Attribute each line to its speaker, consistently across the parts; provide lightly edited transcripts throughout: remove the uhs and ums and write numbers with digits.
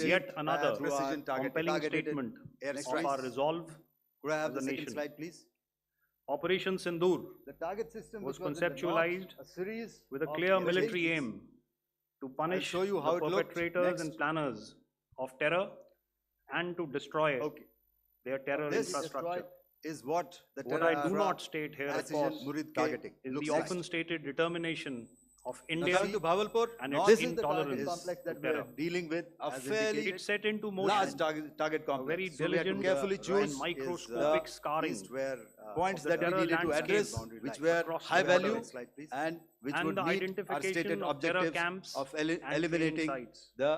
Speaker 1: yet another
Speaker 2: precision
Speaker 1: compelling
Speaker 2: targeted
Speaker 1: statement
Speaker 2: airstrikes.
Speaker 1: of our resolve
Speaker 2: Could I have
Speaker 1: as
Speaker 2: the
Speaker 1: a
Speaker 2: second
Speaker 1: nation.
Speaker 2: slide, please?
Speaker 1: Operation Sindoor
Speaker 3: The target system
Speaker 1: was
Speaker 3: which was in the
Speaker 1: conceptualized
Speaker 3: north, a series
Speaker 1: with a
Speaker 3: of
Speaker 1: clear
Speaker 3: airstrikes.
Speaker 1: military aim to punish
Speaker 2: show you
Speaker 1: the
Speaker 2: how it looked.
Speaker 1: perpetrators and
Speaker 2: Next.
Speaker 1: planners of terror and to destroy
Speaker 2: Okay.
Speaker 1: their terror
Speaker 2: This
Speaker 1: infrastructure.
Speaker 2: is what the
Speaker 1: What I do not state here, of
Speaker 2: precision
Speaker 1: course,
Speaker 2: Murid
Speaker 3: targeting
Speaker 1: is
Speaker 2: looks
Speaker 1: the
Speaker 2: like.
Speaker 1: often stated determination of
Speaker 2: Now
Speaker 1: India
Speaker 2: coming to Bhavalpur,
Speaker 1: and
Speaker 2: north
Speaker 1: its
Speaker 3: This is the target
Speaker 1: intolerance
Speaker 3: complex that
Speaker 1: to
Speaker 3: we are
Speaker 1: terror.
Speaker 3: dealing with.
Speaker 2: a
Speaker 3: as
Speaker 2: fairly
Speaker 3: indicated.
Speaker 1: It set into
Speaker 2: large
Speaker 1: motion
Speaker 2: target complex.
Speaker 1: very
Speaker 2: So we had to
Speaker 1: diligent
Speaker 2: carefully
Speaker 1: and
Speaker 2: choose
Speaker 1: microscopic
Speaker 2: the
Speaker 1: scarring
Speaker 2: east where
Speaker 1: of
Speaker 2: points
Speaker 1: the
Speaker 2: that we
Speaker 1: terror
Speaker 2: needed to
Speaker 1: landscape
Speaker 2: address, which were
Speaker 1: across
Speaker 2: high
Speaker 1: the border.
Speaker 2: value
Speaker 3: Next slide, please.
Speaker 2: and which
Speaker 1: and
Speaker 2: would
Speaker 1: the
Speaker 2: meet our
Speaker 1: identification
Speaker 2: stated
Speaker 1: of terror
Speaker 2: objectives
Speaker 1: camps
Speaker 2: of
Speaker 1: and training
Speaker 2: eliminating
Speaker 1: sites.
Speaker 2: the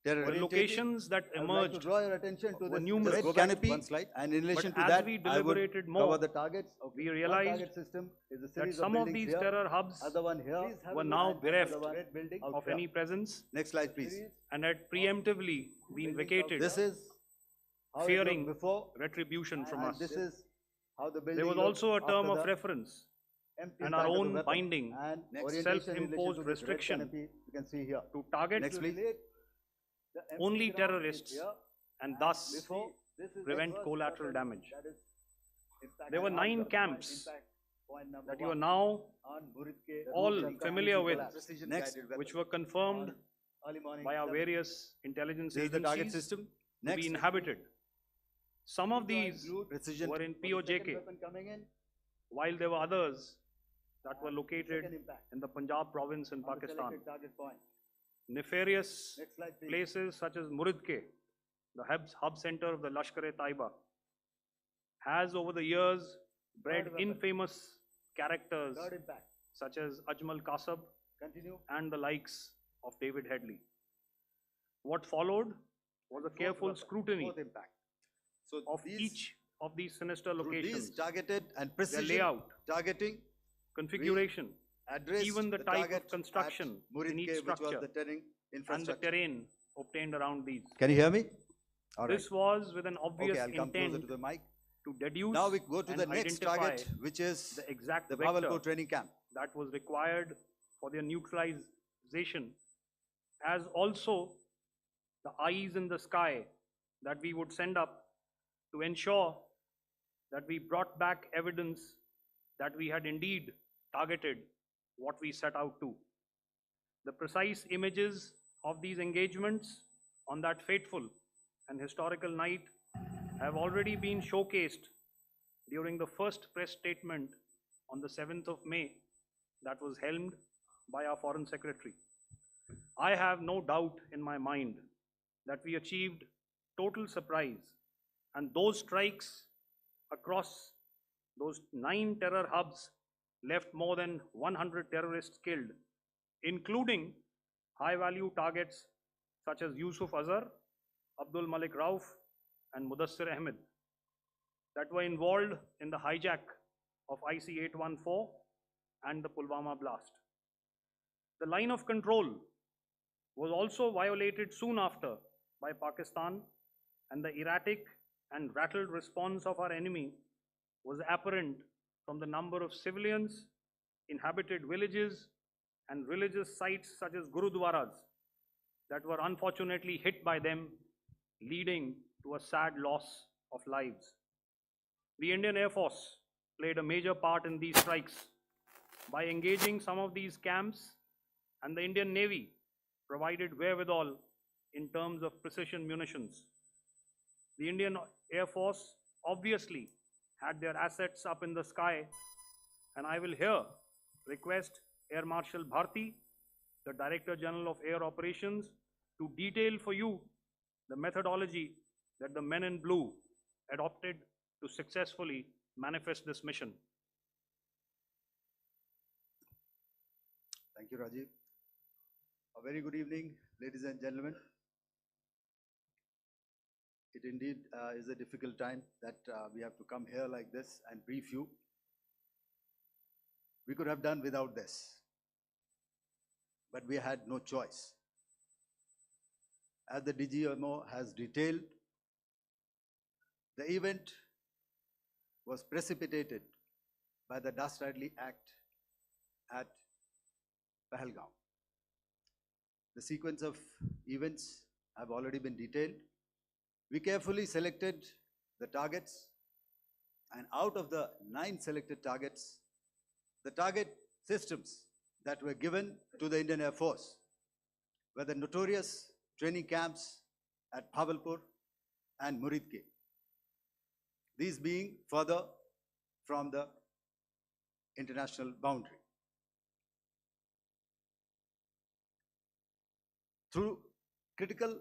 Speaker 2: terror.
Speaker 1: The locations that
Speaker 3: I would like to
Speaker 1: emerged
Speaker 3: draw your attention to
Speaker 1: were
Speaker 3: this
Speaker 1: numerous.
Speaker 2: Red
Speaker 3: go back
Speaker 2: canopy,
Speaker 3: one slide.
Speaker 2: and in relation
Speaker 1: But
Speaker 2: to
Speaker 1: as
Speaker 2: that,
Speaker 1: we
Speaker 2: I would
Speaker 1: deliberated
Speaker 3: Cover
Speaker 1: more,
Speaker 3: the targets.
Speaker 1: we
Speaker 3: One
Speaker 1: realized
Speaker 3: target system is a
Speaker 1: that
Speaker 3: series
Speaker 1: some of
Speaker 3: buildings
Speaker 1: these
Speaker 3: here,
Speaker 1: terror hubs
Speaker 3: other one here,
Speaker 1: were now bereft
Speaker 3: other one red building out
Speaker 1: of
Speaker 3: here.
Speaker 1: any presence
Speaker 2: next slide, please.
Speaker 3: Series
Speaker 1: and had preemptively been vacated,
Speaker 3: This is how it
Speaker 1: fearing
Speaker 3: looked before,
Speaker 1: retribution from
Speaker 3: and
Speaker 1: us.
Speaker 3: this is how the building
Speaker 1: There was
Speaker 3: looked
Speaker 1: also a term
Speaker 3: after
Speaker 1: of
Speaker 3: the
Speaker 1: reference
Speaker 3: empty
Speaker 1: and our
Speaker 3: impact of the
Speaker 1: own
Speaker 3: weapon.
Speaker 1: binding
Speaker 3: And
Speaker 2: Next.
Speaker 3: orientation in relation
Speaker 1: self-imposed
Speaker 3: to this red
Speaker 1: restriction
Speaker 3: canopy, you can see here.
Speaker 1: to target
Speaker 2: Next, please.
Speaker 3: The empty
Speaker 1: only
Speaker 3: ground is
Speaker 1: terrorists
Speaker 3: here,
Speaker 1: and thus
Speaker 3: before this is
Speaker 1: prevent
Speaker 3: the first
Speaker 1: collateral
Speaker 3: weapon
Speaker 1: damage.
Speaker 3: that is impact
Speaker 1: There were
Speaker 3: on
Speaker 1: 9
Speaker 3: the point
Speaker 1: camps
Speaker 3: impact point number
Speaker 1: that you are
Speaker 3: one
Speaker 1: now
Speaker 3: on Muridke, the
Speaker 1: all
Speaker 3: roots have
Speaker 1: familiar
Speaker 3: completely
Speaker 1: with,
Speaker 3: collapsed.
Speaker 2: Next.
Speaker 1: which were confirmed
Speaker 3: Early morning
Speaker 1: by our
Speaker 3: 7.
Speaker 1: various intelligence
Speaker 2: This is the target
Speaker 1: agencies
Speaker 2: system.
Speaker 1: to
Speaker 2: Next,
Speaker 1: be inhabited. Some of these
Speaker 2: precision.
Speaker 1: were in
Speaker 3: For the second
Speaker 1: POJK,
Speaker 3: weapon coming in,
Speaker 1: while there were others that were located
Speaker 3: second impact
Speaker 1: in the Punjab province in
Speaker 3: on the
Speaker 1: Pakistan.
Speaker 3: selected target point.
Speaker 1: Nefarious
Speaker 3: Next slide, please.
Speaker 1: places such as Muridke, the hub center of the Lashkar-e-Taiba, has over the years bred
Speaker 3: Third weapon.
Speaker 1: infamous characters
Speaker 3: Third impact.
Speaker 1: such as Ajmal Kasab
Speaker 3: Continue.
Speaker 1: and the likes of David Headley. What followed was a
Speaker 3: Fourth
Speaker 1: careful
Speaker 3: weapon.
Speaker 1: scrutiny
Speaker 3: Fourth impact.
Speaker 2: So
Speaker 1: of
Speaker 2: these,
Speaker 1: each of these sinister
Speaker 2: through these
Speaker 1: locations,
Speaker 2: targeted and
Speaker 1: their
Speaker 2: precision
Speaker 1: layout,
Speaker 2: targeting,
Speaker 1: configuration,
Speaker 2: addressed
Speaker 1: even the type
Speaker 2: target
Speaker 1: of construction
Speaker 2: at Muridke,
Speaker 1: in each
Speaker 2: which was
Speaker 1: structure,
Speaker 2: the terrain
Speaker 1: and the
Speaker 2: infrastructure.
Speaker 1: terrain obtained around these.
Speaker 2: Can you hear me? All right.
Speaker 1: This was with an obvious
Speaker 2: Okay, I'll come closer
Speaker 1: intent
Speaker 2: to the mic.
Speaker 1: to deduce
Speaker 2: Now we go to
Speaker 1: and
Speaker 2: the next
Speaker 1: identify
Speaker 2: target, which is
Speaker 1: the exact
Speaker 2: the
Speaker 1: vector
Speaker 2: Bhavalpur training camp.
Speaker 1: that was required for their neutralization, as also the eyes in the sky that we would send up to ensure that we brought back evidence that we had indeed targeted what we set out to. The precise images of these engagements on that fateful and historical night have already been showcased during the first press statement on the 7th of May that was helmed by our Foreign Secretary. I have no doubt in my mind that we achieved total surprise, and those strikes across those 9 terror hubs left more than 100 terrorists killed, including high-value targets such as Yusuf Azhar, Abdul Malik Rauf, and Mudassir Ahmed that were involved in the hijack of IC-814 and the Pulwama blast. The line of control was also violated soon after by Pakistan, and the erratic and rattled response of our enemy was apparent from the number of civilians, inhabited villages, and religious sites such as Gurudwaras that were unfortunately hit by them, leading to a sad loss of lives. The Indian Air Force played a major part in these strikes by engaging some of these camps, and the Indian Navy provided wherewithal in terms of precision munitions. The Indian Air Force obviously had their assets up in the sky, and I will here request Air Marshal Bharti, the Director General of Air Operations, to detail for you the methodology that the men in blue adopted to successfully manifest this mission.
Speaker 2: Thank you, Rajiv. A very good evening, ladies and gentlemen. It indeed is a difficult time that we have to come here like this and brief you. We could have done without this, but we had no choice. As the DGMO has detailed, the event was precipitated by the dastardly act at Pahalgam. The sequence of events have already been detailed. We carefully selected the targets, and out of the 9 selected targets, the target systems that were given to the Indian Air Force were the notorious training camps at Bhavalpur and Muridke, these being further from the international boundary. Through critical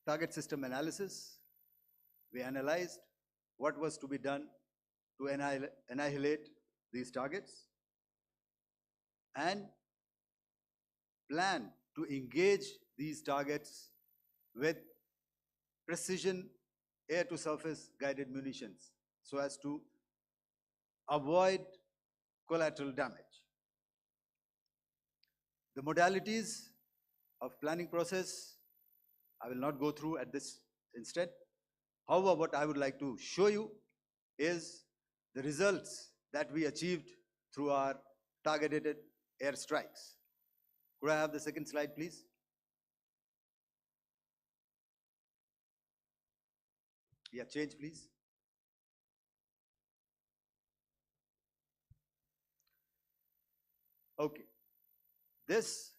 Speaker 2: target system analysis, we analyzed what was to be done to annihilate these targets and plan to engage these targets with precision air-to-surface guided munitions so as to avoid collateral damage. The modalities of planning process, I will not go through at this instant. However, what I would like to show you is the results that we achieved through our targeted airstrikes. Could I have the second slide, please? Yeah, change, please. Okay. This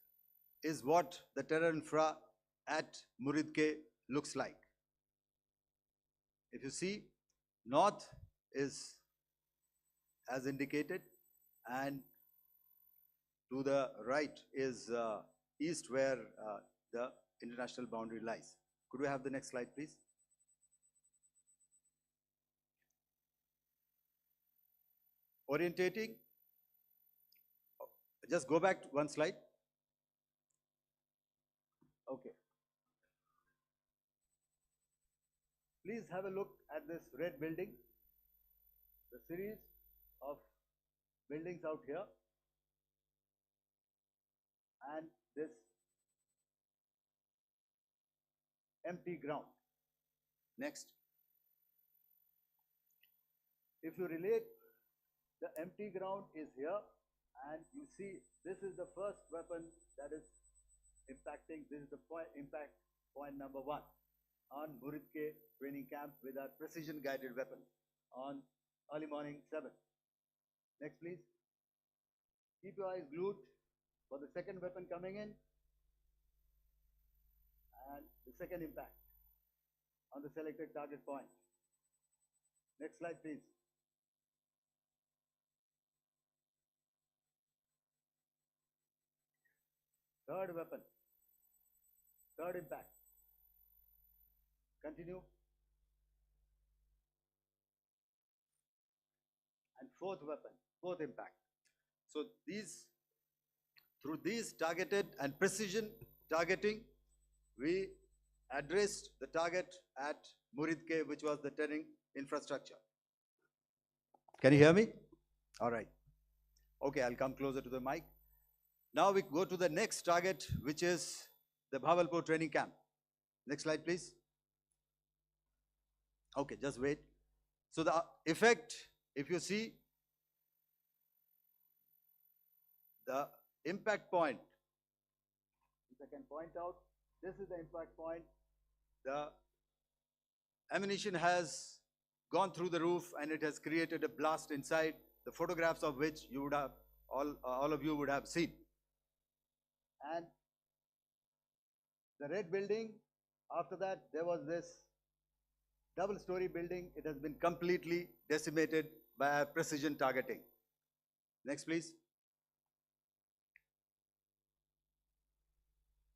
Speaker 2: is what the terror infra at Muridke looks like. If you see, north is as indicated, and to the right is east, where the international boundary lies. Could we have the next slide, please? Orientating. Just go back one slide. Okay. Please have a look at this red building, the series of buildings out here, and this empty ground. Next. If you relate, the empty ground is here, and you see this is the first weapon that is impacting. This is the impact point number 1 on Muridke training camp with our precision guided weapon on early morning 7. Next, please. Keep your eyes glued for the second weapon coming in and the second impact on the selected target point. Next slide, please. Third weapon, third impact. Continue. And fourth weapon, fourth impact. So through these targeted and precision targeting, we addressed the target at Muridke, which was the training infrastructure. Can you hear me? All right. Okay, I'll come closer to the mic. Now we go to the next target, which is the Bhavalpur training camp. Next slide, please. Okay, just wait. So the effect, if you see, the impact point, if I can point out, this is the impact point. The ammunition has gone through the roof and it has created a blast inside, the photographs of which you would have, all of you would have seen. And the red building, after that there was this double-story building. It has been completely decimated by precision targeting. Next, please.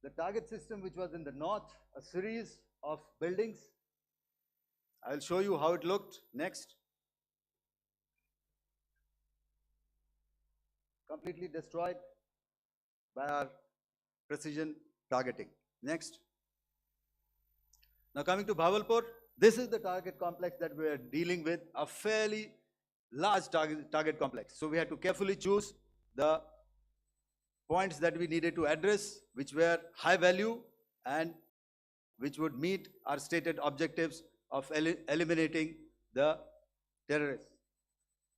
Speaker 2: The target system, which was in the north, a series of buildings. I will show you how it looked. Next. Completely destroyed by our precision targeting. Next. Now coming to Bhavalpur, this is the target complex that we are dealing with, a fairly large target complex. So we had to carefully choose the points that we needed to address, which were high value and which would meet our stated objectives of eliminating the terrorists.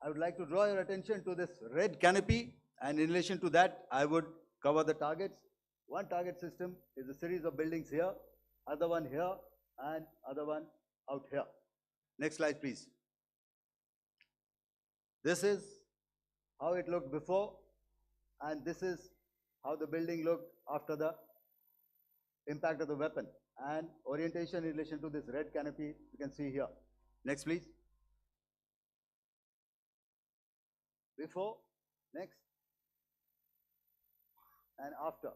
Speaker 2: I would like to draw your attention to this red canopy, and in relation to that, I would cover the targets. One target system is a series of buildings here.
Speaker 3: other one here, and other one out here.
Speaker 2: Next slide, please. This is how it looked before, and this is how the building looked after the impact of the weapon. And orientation in relation to this red canopy, you can see here. Next, please.
Speaker 3: Before, next, and after.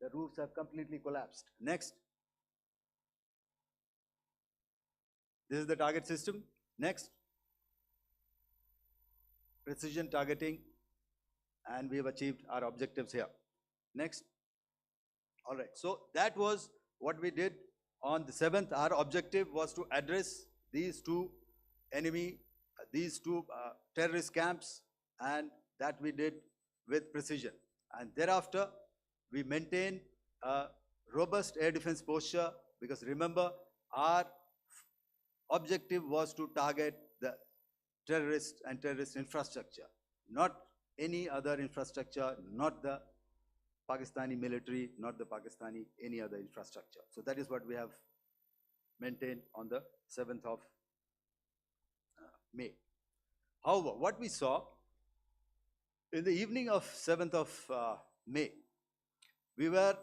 Speaker 3: The roofs have completely collapsed.
Speaker 2: Next. This is the target system. Next. Precision targeting, and we have achieved our objectives here. Next. All right, so that was what we did on the 7th. Our objective was to address these two terrorist camps, and that we did with precision. And thereafter, we maintained a robust air defense posture, because remember, our objective was to target the terrorists and terrorist infrastructure, not any other infrastructure, not the Pakistani military, not the Pakistani any other infrastructure. So that is what we have maintained on the 7th of May. However, what we saw in the evening of 7th of May, we were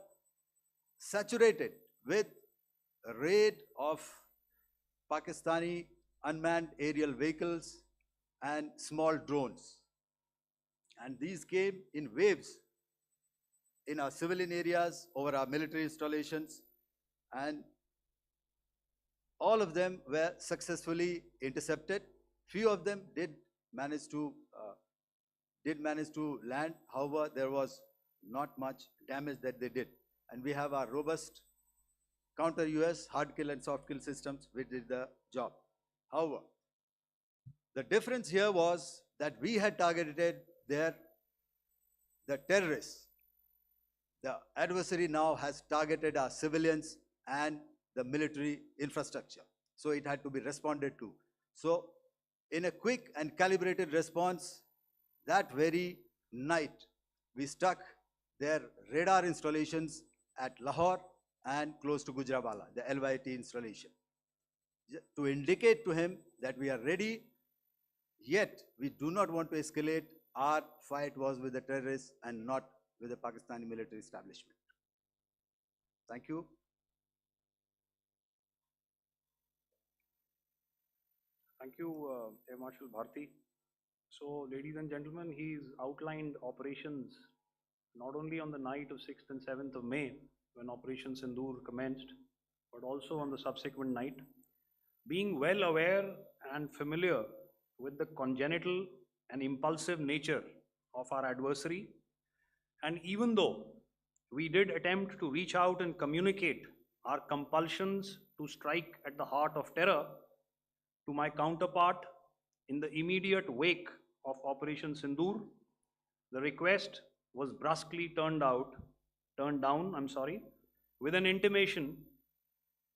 Speaker 2: saturated with a raid of Pakistani unmanned aerial vehicles and small drones. And these came in waves in our civilian areas, over our military installations, and all of them were successfully intercepted. Few of them did manage to land. However, there was not much damage that they did. And we have our robust counter-US hard kill and soft kill systems which did the job. However, the difference here was that we had targeted the terrorists. The adversary now has targeted our civilians and the military infrastructure. So it had to be responded to. So in a quick and calibrated response, that very night, we struck their radar installations at Lahore and close to Gujranwala, the LYT installation, to indicate to him that we are ready, yet we do not want to escalate. Our fight was with the terrorists and not with the Pakistani military establishment. Thank you.
Speaker 1: Thank you, Air Marshal Bharti. So, ladies and gentlemen, he's outlined operations not only on the night of 6th and 7th of May, when Operation Sindoor commenced, but also on the subsequent night. Being well aware and familiar with the congenital and impulsive nature of our adversary, and even though we did attempt to reach out and communicate our compulsions to strike at the heart of terror to my counterpart in the immediate wake of Operation Sindoor, the request was brusquely turned down, with an intimation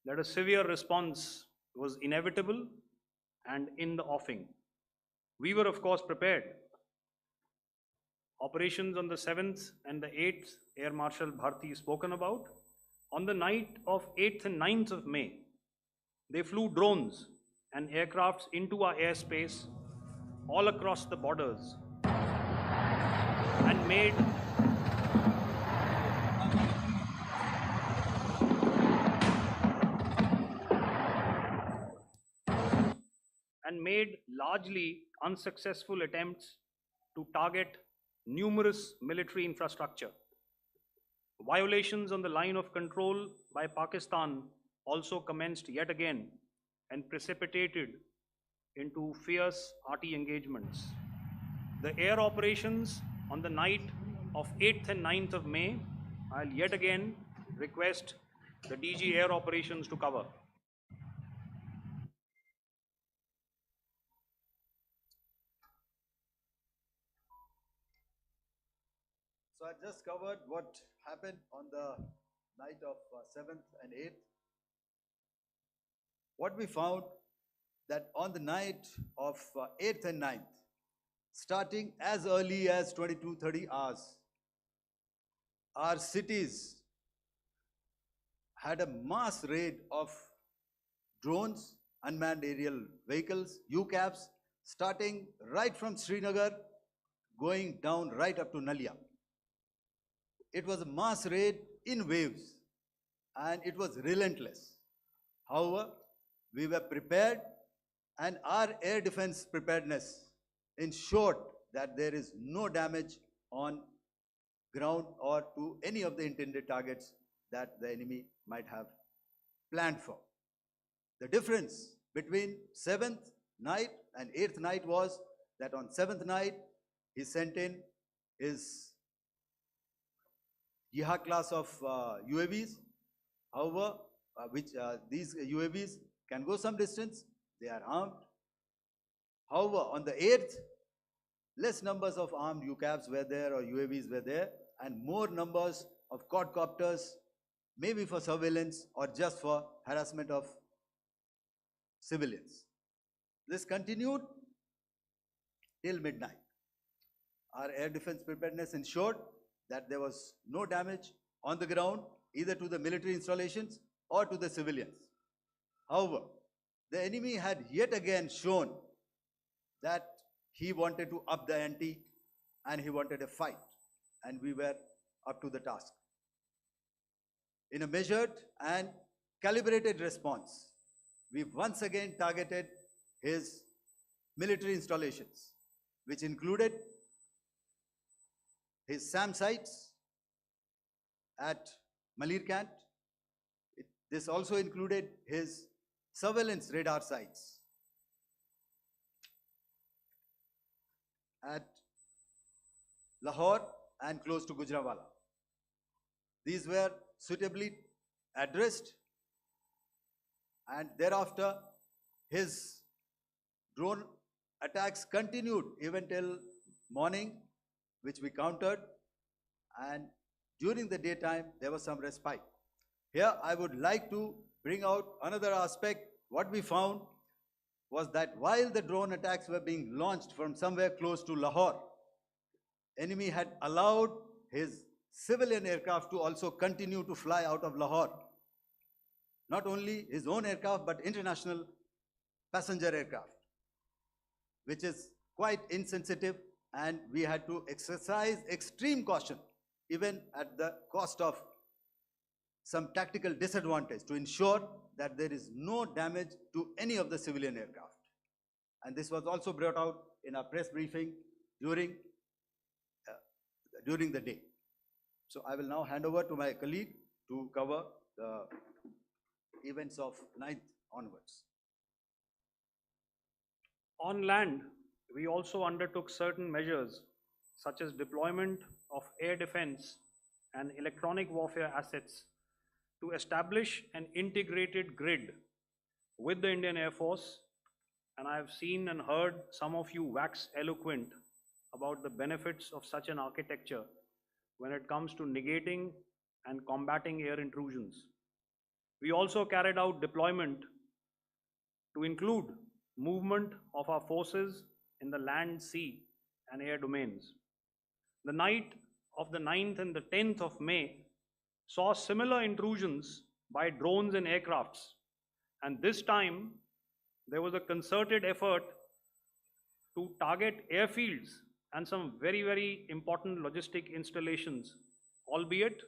Speaker 1: that a severe response was inevitable and in the offing. We were, of course, prepared. Operations on the 7th and the 8th, Air Marshal Bharti spoken about. On the night of 8th and 9th of May, they flew drones and aircrafts into our airspace all across the borders and made largely unsuccessful attempts to target numerous military infrastructure. Violations on the line of control by Pakistan also commenced yet again and precipitated into fierce arty engagements. The air operations on the night of 8th and 9th of May, I'll yet again request the DG Air Operations to cover.
Speaker 2: So I just covered what happened on the night of 7th and 8th. What we found that on the night of 8th and 9th, starting as early as 22:30 hours, our cities had a mass raid of drones, unmanned aerial vehicles, UCAVs, starting right from Srinagar, going down right up to Nalia. It was a mass raid in waves, and it was relentless. However, we were prepared, and our air defense preparedness ensured that there is no damage on ground or to any of the intended targets that the enemy might have planned for. The difference between 7th night and 8th night was that on 7th night, he sent in his Yeha class of UAVs. However, these UAVs can go some distance, they are armed. However, on the 8th, less numbers of armed UCAVs were there or UAVs were there, and more numbers of quadcopters, maybe for surveillance or just for harassment of civilians. This continued till midnight. Our air defense preparedness ensured that there was no damage on the ground, either to the military installations or to the civilians. However, the enemy had yet again shown that he wanted to up the ante and he wanted a fight, and we were up to the task. In a measured and calibrated response, we once again targeted his military installations, which included his SAM sites at Malirkant. This also included his surveillance radar sites at Lahore and close to Gujranwala. These were suitably addressed, and thereafter his drone attacks continued even till morning, which we countered, and during the daytime there was some respite. Here I would like to bring out another aspect. What we found was that while the drone attacks were being launched from somewhere close to Lahore, enemy had allowed his civilian aircraft to also continue to fly out of Lahore. Not only his own aircraft, but international passenger aircraft, which is quite insensitive, and we had to exercise extreme caution, even at the cost of some tactical disadvantage, to ensure that there is no damage to any of the civilian aircraft. And this was also brought out in our press briefing during the day. So I will now hand over to my colleague to cover the events of 9th onwards.
Speaker 1: On land, we also undertook certain measures such as deployment of air defense and electronic warfare assets to establish an integrated grid with the Indian Air Force, and I have seen and heard some of you wax eloquent about the benefits of such an architecture when it comes to negating and combating air intrusions. We also carried out deployment to include movement of our forces in the land, sea, and air domains. The night of the 9th and the 10th of May saw similar intrusions by drones and aircrafts, and this time there was a concerted effort to target airfields and some very, very important logistic installations, albeit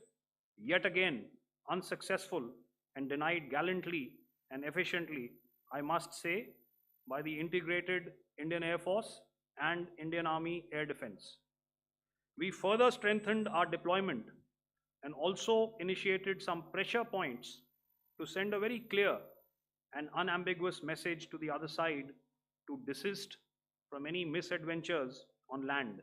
Speaker 1: yet again unsuccessful and denied gallantly and efficiently, I must say, by the integrated Indian Air Force and Indian Army Air Defense. We further strengthened our deployment and also initiated some pressure points to send a very clear and unambiguous message to the other side to desist from any misadventures on land.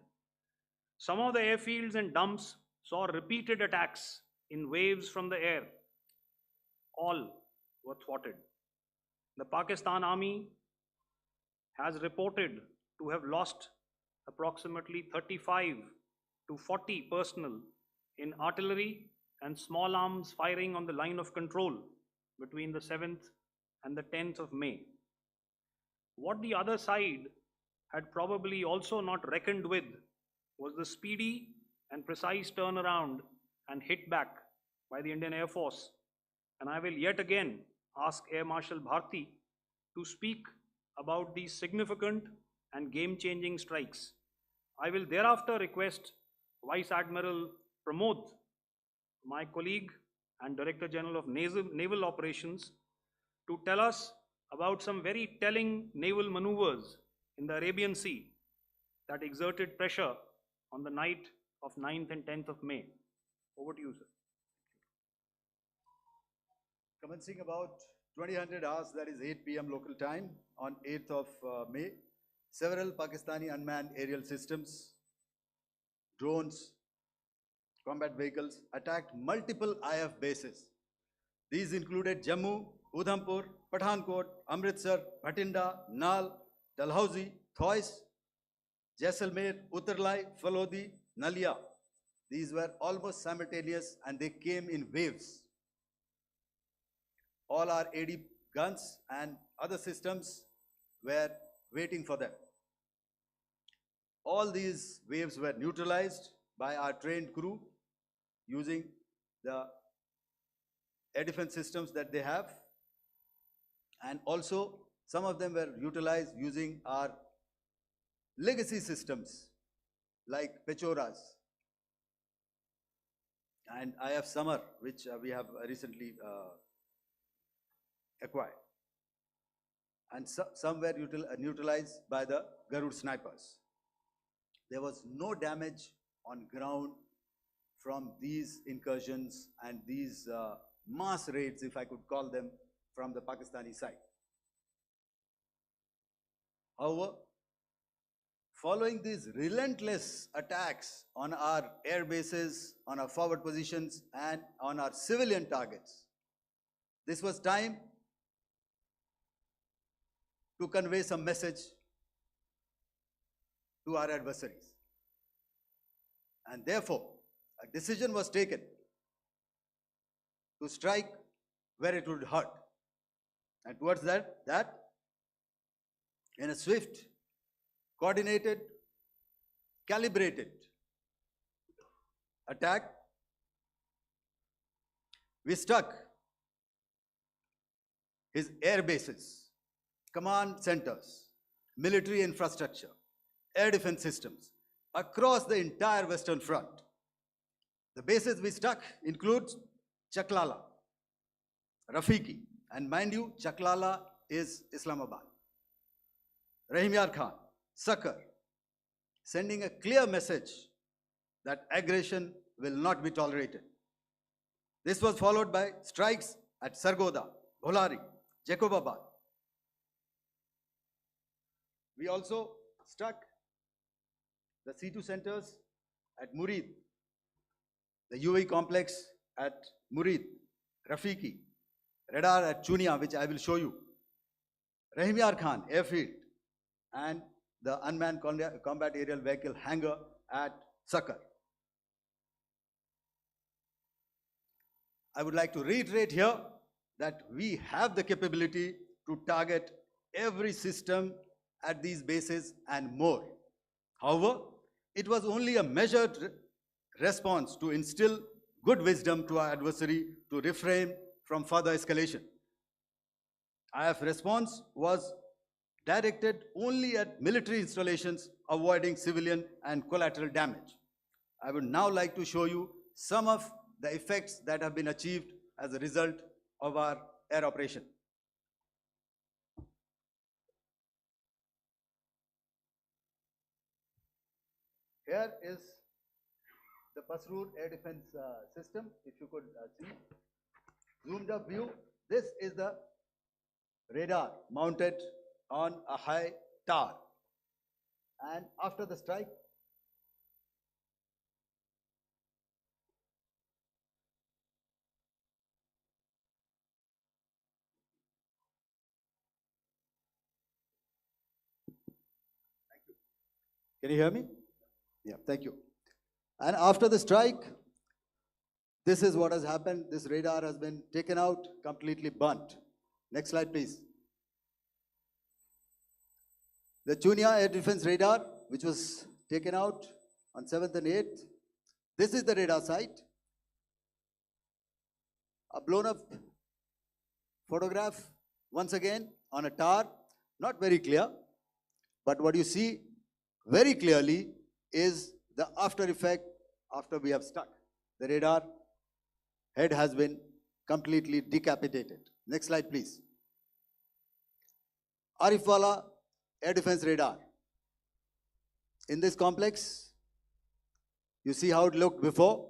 Speaker 1: Some of the airfields and dumps saw repeated attacks in waves from the air. All were thwarted. The Pakistan Army has reported to have lost approximately 35 to 40 personnel in artillery and small arms firing on the line of control between the 7th and the 10th of May. What the other side had probably also not reckoned with was the speedy and precise turnaround and hit back by the Indian Air Force and I will yet again ask Air Marshal Bharti to speak about these significant and game-changing strikes. I will thereafter request Vice Admiral Pramod, my colleague and Director General of Naval Operations, to tell us about some very telling naval maneuvers in the Arabian Sea that exerted pressure on the night of 9th and 10th of May. Over to you, sir.
Speaker 2: Commencing about 2000 hours, that is 8 p.m. local time, on 8th of May, several Pakistani unmanned aerial systems, drones, combat vehicles attacked multiple IF bases. These included Jammu, Udhampur, Pathankot, Amritsar, Bhatinda, Nal, Dalhousie, Thois, Jaisalmer, Uttarlai, Falodi, Nalia. These were almost simultaneous and they came in waves. All our AD guns and other systems were waiting for them. All these waves were neutralized by our trained crew using the air defense systems that they have, and also some of them were utilized using our legacy systems like Pechoras and IF Summer, which we have recently acquired, and some were neutralized by the Garud snipers. There was no damage on ground from these incursions and these mass raids, if I could call them, from the Pakistani side. However, following these relentless attacks on our air bases, on our forward positions, and on our civilian targets, this was time to convey some message to our adversaries. And therefore, a decision was taken to strike where it would hurt. And towards that in a swift, coordinated, calibrated attack, we struck his air bases, command centers, military infrastructure, air defense systems across the entire Western Front. The bases we struck include Chaklala, Rafiki, and mind you, Chaklala is Islamabad, Rahim Yar Khan, Sakar, sending a clear message that aggression will not be tolerated. This was followed by strikes at Sargoda, Bholari, Jacobabad. We also struck the C2 centers at Murid, the UAE complex at Murid, Rafiki, radar at Chunia, which I will show you, Rahim Yar Khan airfield, and the unmanned combat aerial vehicle hangar at Sakar. I would like to reiterate here that we have the capability to target every system at these bases and more. However, it was only a measured response to instill good wisdom to our adversary to refrain from further escalation. IF response was directed only at military installations, avoiding civilian and collateral damage. I would now like to show you some of the effects that have been achieved as a result of our air operation. Here is the Pasroor air defense system, if you could see. Zoomed up view, this is the radar mounted on a high tower. And after the strike, can you hear me? Yeah, thank you. And after the strike, this is what has happened. This radar has been taken out, completely burnt. Next slide, please. The Chunia air defense radar, which was taken out on 7th and 8th. This is the radar site. A blown up photograph once again on a tower, not very clear, but what you see very clearly is the after effect after we have stuck. The radar head has been completely decapitated. Next slide, please. Arifwala air defense radar. In this complex, you see how it looked before,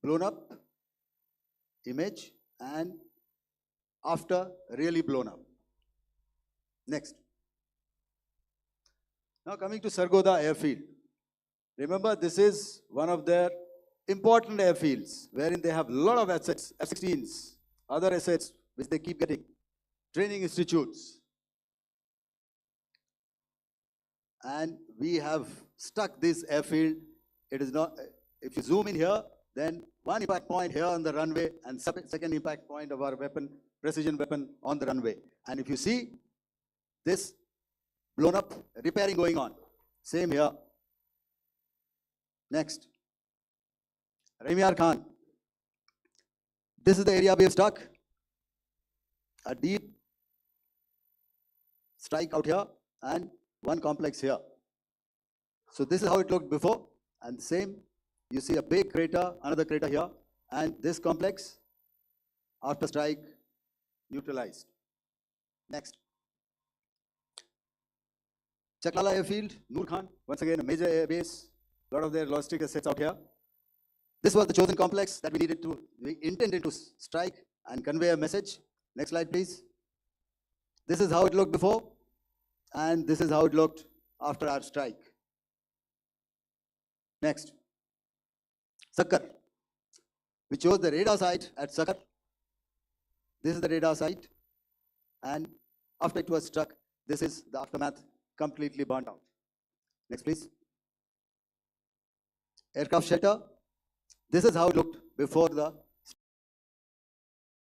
Speaker 2: blown up image, and after really blown up. Next. Now coming to Sargodha airfield. Remember, this is one of their important airfields wherein they have a lot of assets, F-16s, other assets which they keep getting, training institutes. And we have stuck this airfield. It is not, if you zoom in here, then one impact point here on the runway and second impact point of our weapon, precision weapon on the runway. And if you see this blown up, repairing going on. Same here. Next. Raimiar Khan. This is the area we have stuck. A deep strike out here and one complex here. So this is how it looked before, and same, you see a big crater, another crater here, and this complex, after strike, neutralized. Next. Chaklala airfield, Noor Khan, once again a major air base, a lot of their logistic assets out here. This was the chosen complex that we intended to strike and convey a message. Next slide, please. This is how it looked before, and this is how it looked after our strike. Next. Sakkar. We chose the radar site at Sakkar. This is the radar site, and after it was struck, this is the aftermath, completely burnt out. Next, please. Aircraft shelter. This is how it looked before the